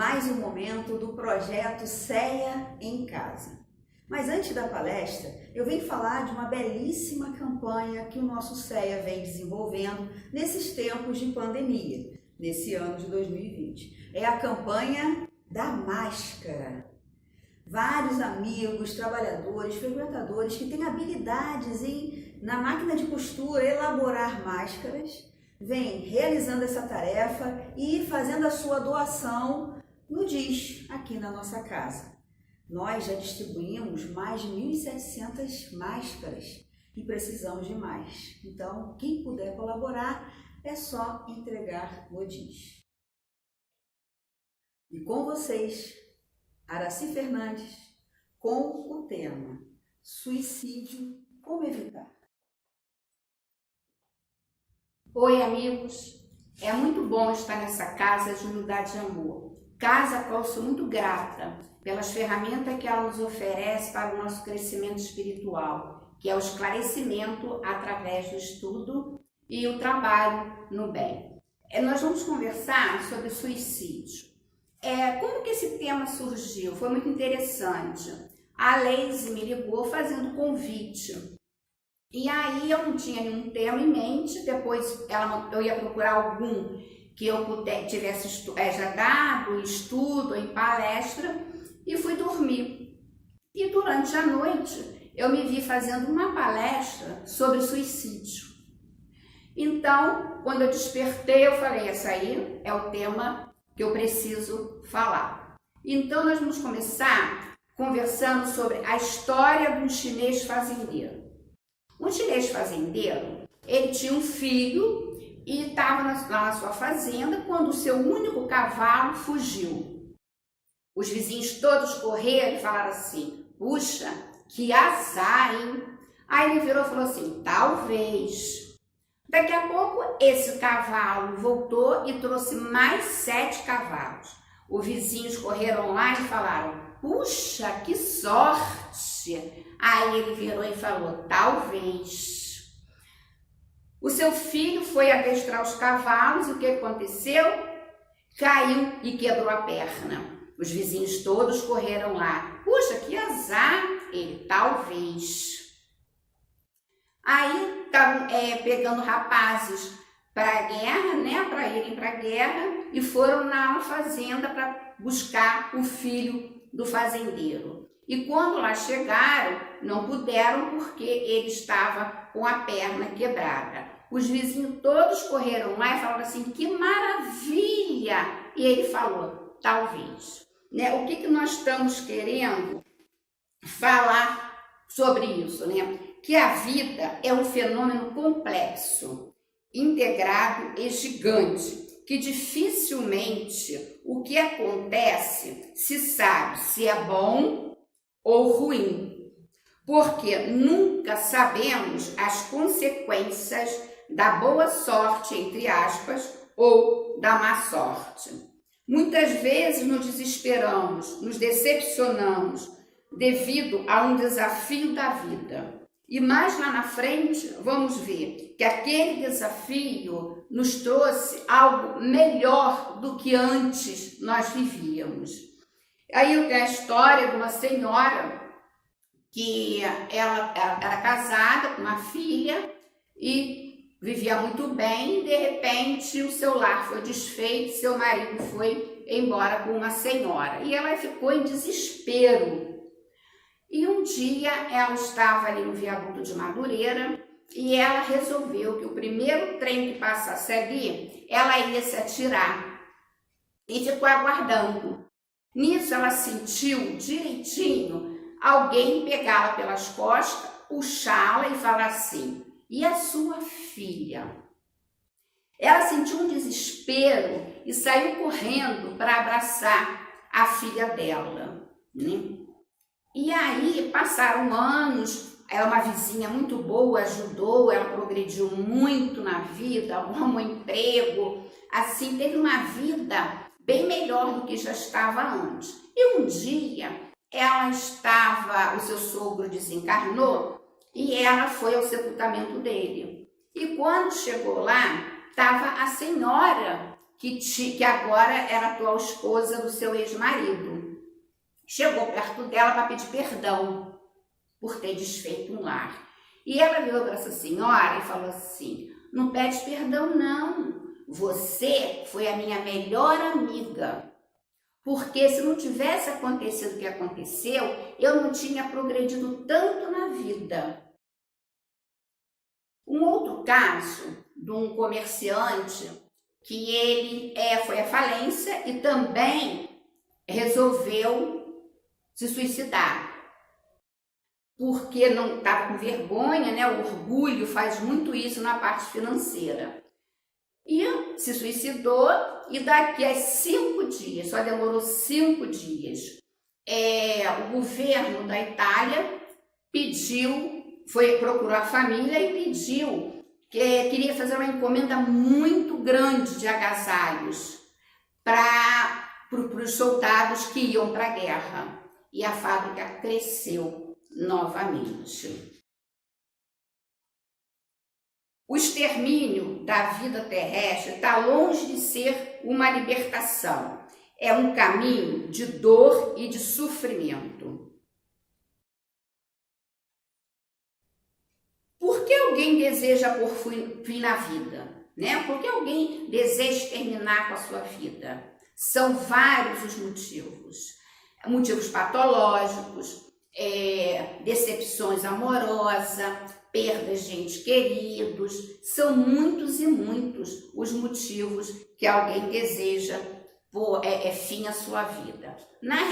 mais um momento do projeto CEA em Casa. Mas antes da palestra, eu venho falar de uma belíssima campanha que o nosso CEA vem desenvolvendo nesses tempos de pandemia, nesse ano de 2020. É a campanha da máscara. Vários amigos, trabalhadores, frequentadores que têm habilidades na máquina de costura, elaborar máscaras, vem realizando essa tarefa e fazendo a sua doação no DIS, aqui na nossa casa. Nós já distribuímos mais de 1.700 máscaras e precisamos de mais. Então, quem puder colaborar, é só entregar no DIS. E com vocês, Araci Fernandes, com o tema Suicídio, como evitar? Oi, amigos! É muito bom estar nessa casa de unidade e amor. Casa a qual sou muito grata pelas ferramentas que ela nos oferece para o nosso crescimento espiritual, que é o esclarecimento através do estudo e o trabalho no bem. Nós vamos conversar sobre suicídio. Como que esse tema surgiu? Foi muito interessante. A Leise me ligou fazendo convite. E aí eu não tinha nenhum tema em mente, depois eu ia procurar algum que eu tivesse já dado estudo em palestra e fui dormir. E durante a noite eu me vi fazendo uma palestra sobre suicídio. Então, quando eu despertei, eu falei, esse aí é o tema que eu preciso falar. Então nós vamos começar conversando sobre a história de um chinês fazendeiro. Um chinês fazendeiro, ele tinha um filho e estava lá na sua fazenda quando o seu único cavalo fugiu. Os vizinhos todos correram e falaram assim, puxa, que azar, hein? Aí ele virou e falou assim, talvez. Daqui a pouco esse cavalo voltou e trouxe mais 7 cavalos. Os vizinhos correram lá e falaram, puxa, que sorte! Aí ele virou e falou, talvez. O seu filho foi adestrar os cavalos e o que aconteceu? Caiu e quebrou a perna. Os vizinhos todos correram lá. Puxa, que azar! Ele, talvez. Aí estavam pegando rapazes para a guerra, né? Para irem para a guerra e foram na fazenda para buscar o filho do fazendeiro. E quando lá chegaram, não puderam porque ele estava com a perna quebrada. Os vizinhos todos correram lá e falaram assim, que maravilha! E ele falou, talvez. Né? O que nós estamos querendo falar sobre isso, né? Que a vida é um fenômeno complexo, integrado e gigante, que dificilmente o que acontece se sabe se é bom ou ruim, porque nunca sabemos as consequências da boa sorte, entre aspas, ou da má sorte. Muitas vezes nos desesperamos, nos decepcionamos devido a um desafio da vida. E mais lá na frente, vamos ver que aquele desafio nos trouxe algo melhor do que antes nós vivíamos. Aí eu tenho a história de uma senhora que ela era casada com uma filha e vivia muito bem, e de repente o seu lar foi desfeito, seu marido foi embora com uma senhora e ela ficou em desespero. E um dia ela estava ali no viaduto de Madureira e ela resolveu que o primeiro trem que passasse ali, ela ia se atirar e ficou aguardando. Nisso ela sentiu direitinho alguém pegá-la pelas costas, puxá-la e falar assim, e a sua filha? Ela sentiu um desespero e saiu correndo para abraçar a filha dela, né? E aí passaram anos, ela é uma vizinha muito boa, ajudou, ela progrediu muito na vida, arrumou emprego, assim, teve uma vida bem melhor do que já estava antes. E um dia o seu sogro desencarnou e ela foi ao sepultamento dele. E quando chegou lá, estava a senhora que agora era a atual esposa do seu ex-marido. Chegou perto dela para pedir perdão por ter desfeito um lar. E ela virou para essa senhora e falou assim: não pede perdão não, você foi a minha melhor amiga, porque se não tivesse acontecido o que aconteceu, eu não tinha progredido tanto na vida. Um outro caso de um comerciante que ele foi à falência e também resolveu se suicidar, porque não estava com vergonha, né? O orgulho faz muito isso na parte financeira. E se suicidou, e daqui a 5 dias, só demorou 5 dias, o governo da Itália procurou a família e pediu que queria fazer uma encomenda muito grande de agasalhos para os soldados que iam para a guerra. E a fábrica cresceu novamente. O extermínio da vida terrestre está longe de ser uma libertação. É um caminho de dor e de sofrimento. Por que alguém deseja pôr fim na vida? Né? Por que alguém deseja terminar com a sua vida? São vários os motivos. Motivos patológicos, decepções amorosas, perdas de entes queridos, são muitos e muitos os motivos que alguém deseja pôr fim à sua vida. Na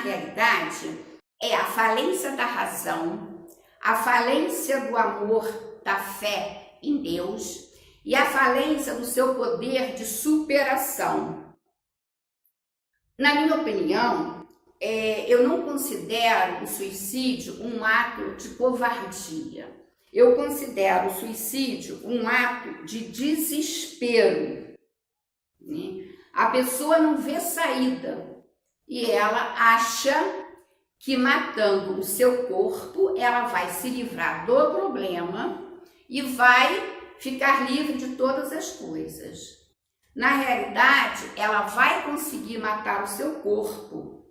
realidade, é a falência da razão, a falência do amor, da fé em Deus e a falência do seu poder de superação. Na minha opinião, eu não considero o suicídio um ato de covardia. Eu considero o suicídio um ato de desespero, né? A pessoa não vê saída e ela acha que matando o seu corpo ela vai se livrar do problema e vai ficar livre de todas as coisas. Na realidade, ela vai conseguir matar o seu corpo,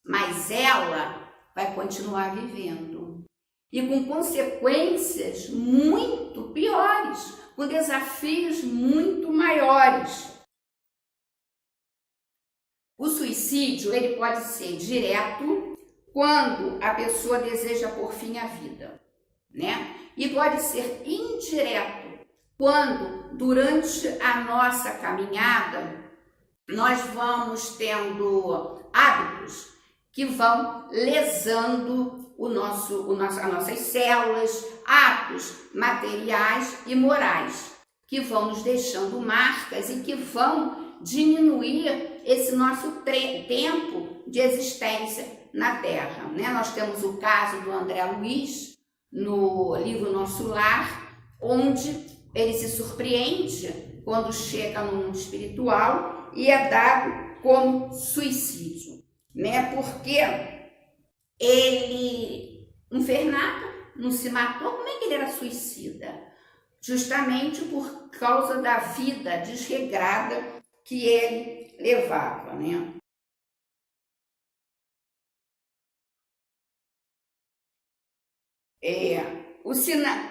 mas ela vai continuar vivendo e com consequências muito piores, com desafios muito maiores. O suicídio ele pode ser direto quando a pessoa deseja pôr fim à vida, né? E pode ser indireto quando durante a nossa caminhada nós vamos tendo hábitos que vão lesando as nossas células, atos materiais e morais, que vão nos deixando marcas e que vão diminuir esse nosso tempo de existência na Terra, né? Nós temos o caso do André Luiz, no livro Nosso Lar, onde ele se surpreende quando chega no mundo espiritual e é dado como suicídio, né? Porque ele não fez nada, não se matou. Como é que ele era suicida? Justamente por causa da vida desregrada que ele levava, né?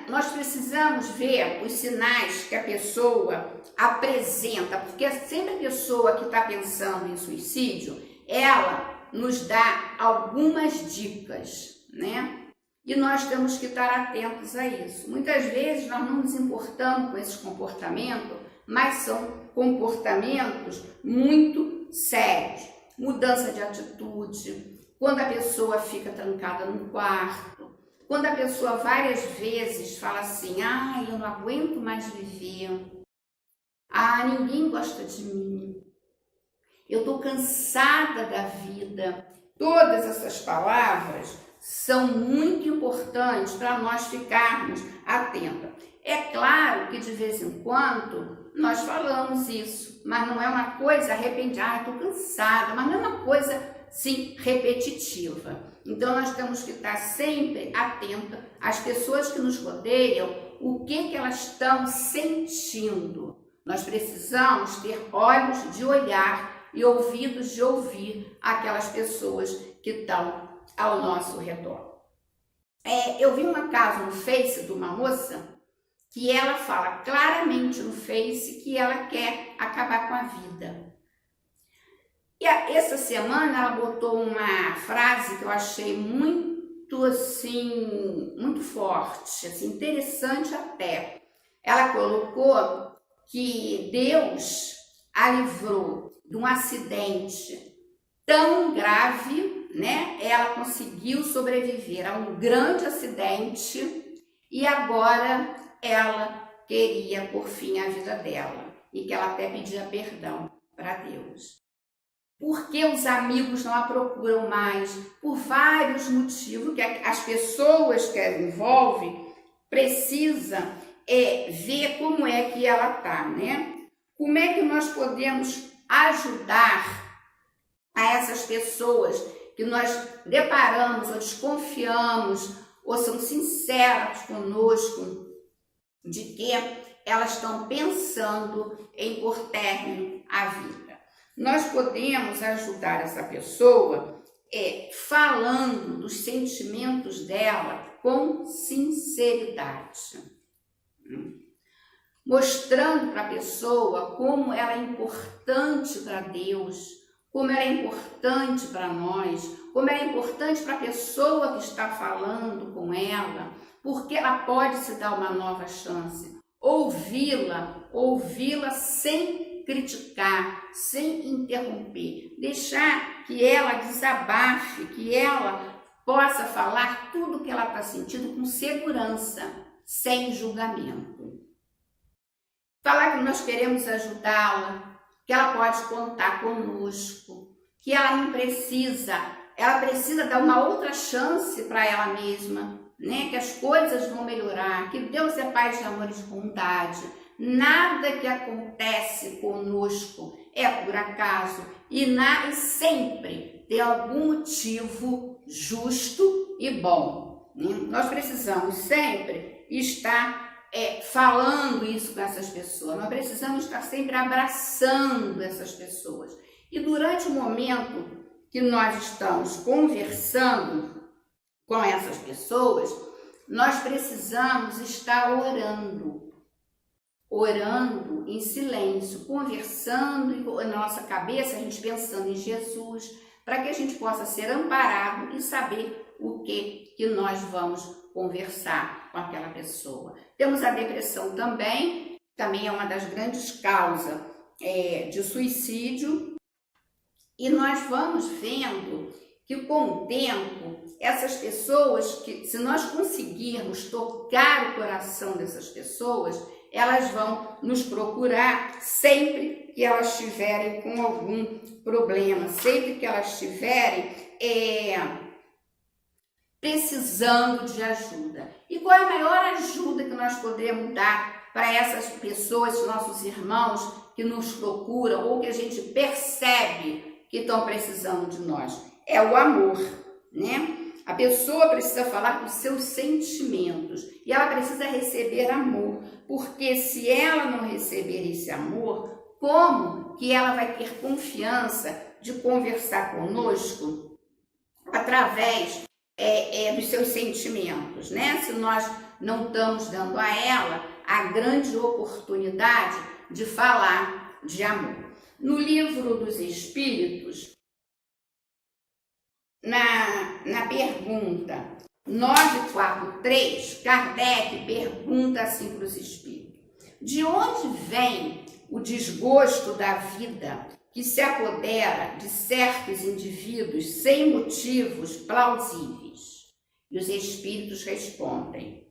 Nós precisamos ver os sinais que a pessoa apresenta, porque sempre a pessoa que está pensando em suicídio, ela nos dá algumas dicas, né? E nós temos que estar atentos a isso. Muitas vezes nós não nos importamos com esses comportamentos, mas são comportamentos muito sérios. Mudança de atitude, quando a pessoa fica trancada no quarto, quando a pessoa várias vezes fala assim: eu não aguento mais viver, ninguém gosta de mim, eu estou cansada da vida. Todas essas palavras são muito importantes para nós ficarmos atentos. É claro que de vez em quando nós falamos isso, mas não é uma coisa repentina, estou cansada, mas não é uma coisa sim repetitiva. Então nós temos que estar sempre atentos às pessoas que nos rodeiam, o que elas estão sentindo. Nós precisamos ter olhos de olhar e ouvidos de ouvir aquelas pessoas que estão ao nosso redor. Eu vi um caso no Face de uma moça que ela fala claramente no Face que ela quer acabar com a vida. E essa semana ela botou uma frase que eu achei muito assim, muito forte, assim, interessante até. Ela colocou que Deus a livrou de um acidente tão grave, né? Ela conseguiu sobreviver a um grande acidente e agora ela queria por fim a vida dela e que ela até pedia perdão para Deus. Porque os amigos não a procuram mais? Por vários motivos que as pessoas que ela envolve precisam ver como é que ela está, né? Como é que nós podemos ajudar a essas pessoas que nós deparamos ou desconfiamos ou são sinceras conosco de que elas estão pensando em pôr término à vida? Nós podemos ajudar essa pessoa falando dos sentimentos dela com sinceridade, mostrando para a pessoa como ela é importante para Deus, como ela é importante para nós, como ela é importante para a pessoa que está falando com ela, porque ela pode se dar uma nova chance. Ouvi-la sem criticar, sem interromper, deixar que ela desabafe, que ela possa falar tudo o que ela está sentindo com segurança, sem julgamento. Falar que nós queremos ajudá-la, que ela pode contar conosco, que ela não precisa, ela precisa dar uma outra chance para ela mesma, né? Que as coisas vão melhorar, que Deus é Pai de amor e de bondade. Nada que acontece conosco é por acaso e sempre tem algum motivo justo e bom, né? Nós precisamos sempre estar falando isso com essas pessoas, nós precisamos estar sempre abraçando essas pessoas. E durante o momento que nós estamos conversando com essas pessoas, nós precisamos estar orando em silêncio, conversando na nossa cabeça, a gente pensando em Jesus, para que a gente possa ser amparado e saber o que nós vamos conversar com aquela pessoa. Temos a depressão também é uma das grandes causas de suicídio, e nós vamos vendo que com o tempo, essas pessoas, que se nós conseguirmos tocar o coração dessas pessoas, elas vão nos procurar sempre que elas estiverem com algum problema, sempre que elas estiverem precisando de ajuda. E qual é a maior ajuda que nós podemos dar para essas pessoas, nossos irmãos, que nos procuram ou que a gente percebe que estão precisando de nós? É o amor, né? A pessoa precisa falar dos seus sentimentos e ela precisa receber amor, porque se ela não receber esse amor, como que ela vai ter confiança de conversar conosco através dos seus sentimentos, né? Se nós não estamos dando a ela a grande oportunidade de falar de amor. No livro dos Espíritos, na pergunta 943, Kardec pergunta assim para os espíritos: de onde vem o desgosto da vida que se apodera de certos indivíduos sem motivos plausíveis? E os espíritos respondem: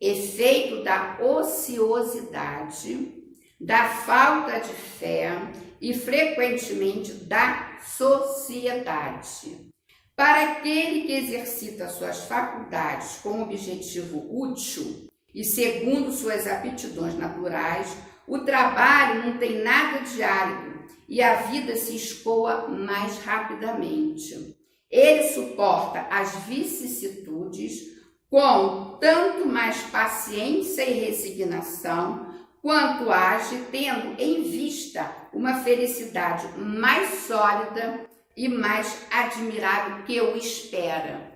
efeito da ociosidade, da falta de fé e frequentemente da sociedade. Para aquele que exercita suas faculdades com objetivo útil e segundo suas aptidões naturais, o trabalho não tem nada de árido e a vida se escoa mais rapidamente. Ele suporta as vicissitudes com tanto mais paciência e resignação quanto age tendo em vista uma felicidade mais sólida e mais admirável que o espera.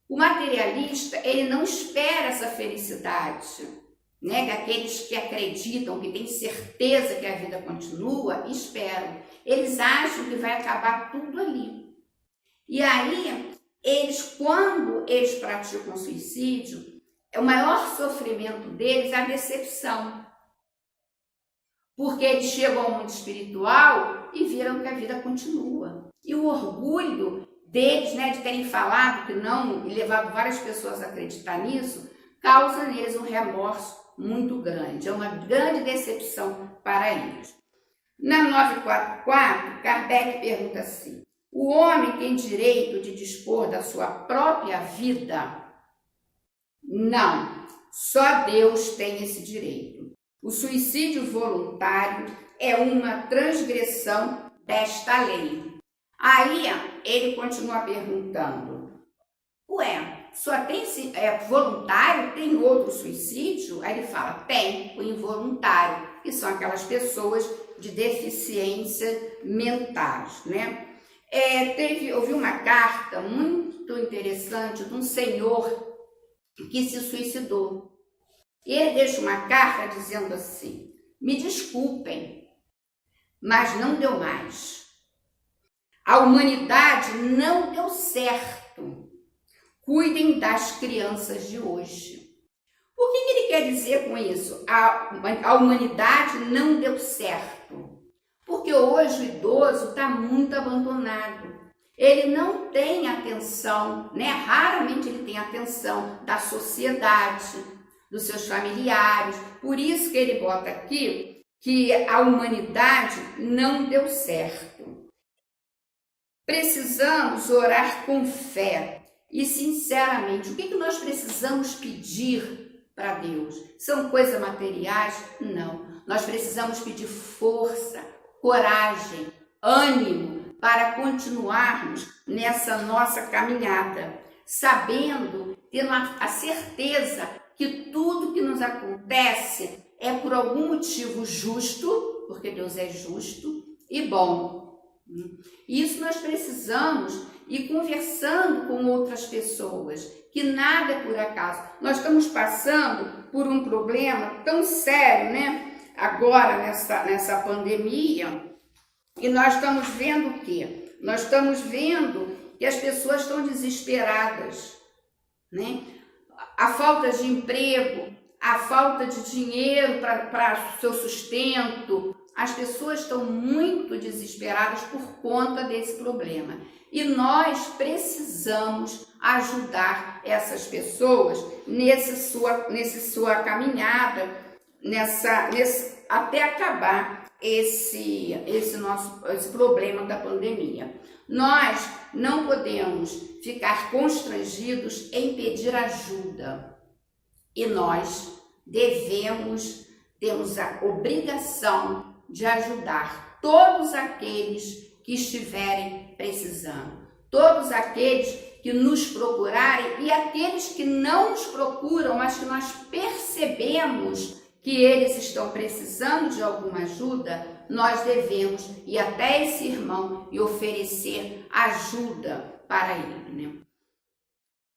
O materialista, ele não espera essa felicidade, né? Aqueles que acreditam, que têm certeza que a vida continua, esperam. Eles acham que vai acabar tudo ali. E aí, quando eles praticam suicídio, o maior sofrimento deles é a decepção. Porque eles chegam ao mundo espiritual e viram que a vida continua. E o orgulho deles, né, de terem falado que não e levado várias pessoas a acreditar nisso, causa neles um remorso muito grande. É uma grande decepção para eles. Na 944, Kardec pergunta assim: o homem tem direito de dispor da sua própria vida? Não, só Deus tem esse direito. O suicídio voluntário é uma transgressão desta lei. Aí ele continua perguntando: ué, só tem voluntário? Tem outro suicídio? Aí ele fala: tem o involuntário, que são aquelas pessoas de deficiência mentais, né? Houve uma carta muito interessante de um senhor que se suicidou. E ele deixa uma carta dizendo assim: me desculpem, mas não deu mais. A humanidade não deu certo. Cuidem das crianças de hoje. O que ele quer dizer com isso? A humanidade não deu certo. Porque hoje o idoso está muito abandonado. Ele não tem atenção, né? Raramente ele tem atenção da sociedade, dos seus familiares. Por isso que ele bota aqui que a humanidade não deu certo. Precisamos orar com fé e sinceramente. O que nós precisamos pedir para Deus? São coisas materiais? Não. Nós precisamos pedir força, coragem, ânimo para continuarmos nessa nossa caminhada, sabendo, tendo a certeza que tudo que nos acontece é por algum motivo justo, porque Deus é justo e bom. Isso nós precisamos ir conversando com outras pessoas, que nada é por acaso. Nós estamos passando por um problema tão sério, né? Agora, nessa pandemia, e nós estamos vendo o quê? Nós estamos vendo que as pessoas estão desesperadas, né? A falta de emprego, a falta de dinheiro para o seu sustento, as pessoas estão muito desesperadas por conta desse problema. E nós precisamos ajudar essas pessoas nessa sua caminhada, até acabar esse problema da pandemia. Nós não podemos ficar constrangidos em pedir ajuda. E nós temos a obrigação de ajudar todos aqueles que estiverem precisando, todos aqueles que nos procurarem e aqueles que não nos procuram, mas que nós percebemos que eles estão precisando de alguma ajuda, nós devemos ir até esse irmão e oferecer ajuda para ele, né?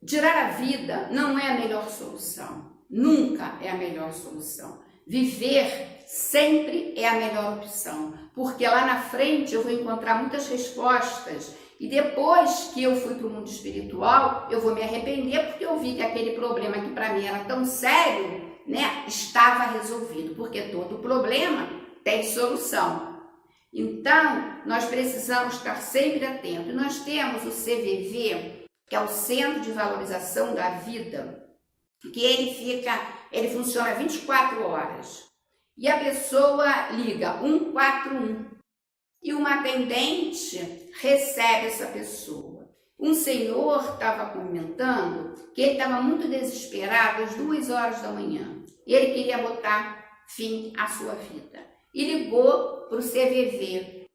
Tirar a vida não é a melhor solução, nunca é a melhor solução. Viver sempre é a melhor opção, porque lá na frente eu vou encontrar muitas respostas e depois que eu fui para o mundo espiritual, eu vou me arrepender porque eu vi que aquele problema que para mim era tão sério, né, estava resolvido, porque todo problema tem solução. Então, nós precisamos estar sempre atentos. Nós temos o CVV, que é o Centro de Valorização da Vida, que ele funciona 24 horas. E a pessoa liga 141 e uma atendente recebe essa pessoa. Um senhor estava comentando que ele estava muito desesperado às 2 horas da manhã e ele queria botar fim à sua vida. E ligou para o CVV.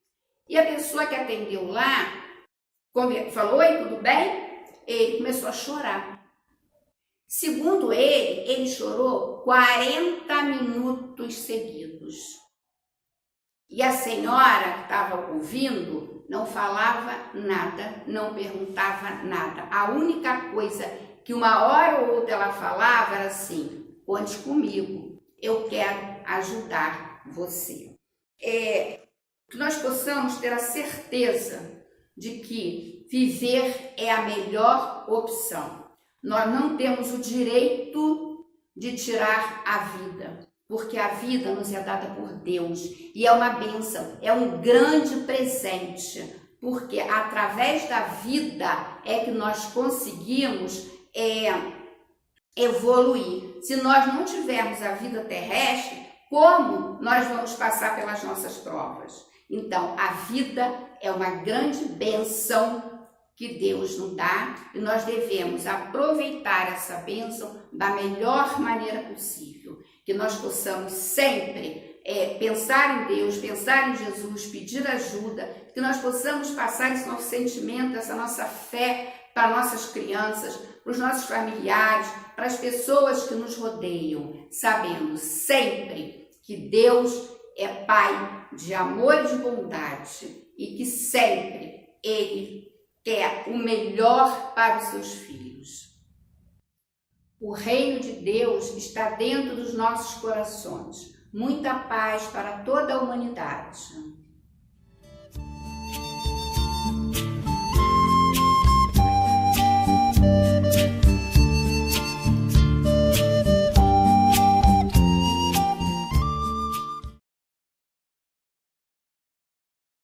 E a pessoa que atendeu lá falou: oi, tudo bem? Ele começou a chorar. Segundo ele chorou 40 minutos seguidos. E a senhora que estava ouvindo não falava nada, não perguntava nada. A única coisa que uma hora ou outra ela falava era assim: conte comigo, eu quero ajudar você. Que nós possamos ter a certeza de que viver é a melhor opção. Nós não temos o direito de tirar a vida, porque a vida nos é dada por Deus e é uma bênção, é um grande presente, porque através da vida é que nós conseguimos evoluir. Se nós não tivermos a vida terrestre, como nós vamos passar pelas nossas provas? Então, a vida é uma grande bênção que Deus nos dá e nós devemos aproveitar essa bênção da melhor maneira possível. Que nós possamos sempre pensar em Deus, pensar em Jesus, pedir ajuda, que nós possamos passar esse nosso sentimento, essa nossa fé para nossas crianças, para os nossos familiares, para as pessoas que nos rodeiam, sabendo sempre que Deus é Pai de amor e de bondade e que sempre Ele quer o melhor para os seus filhos. O reino de Deus está dentro dos nossos corações. Muita paz para toda a humanidade.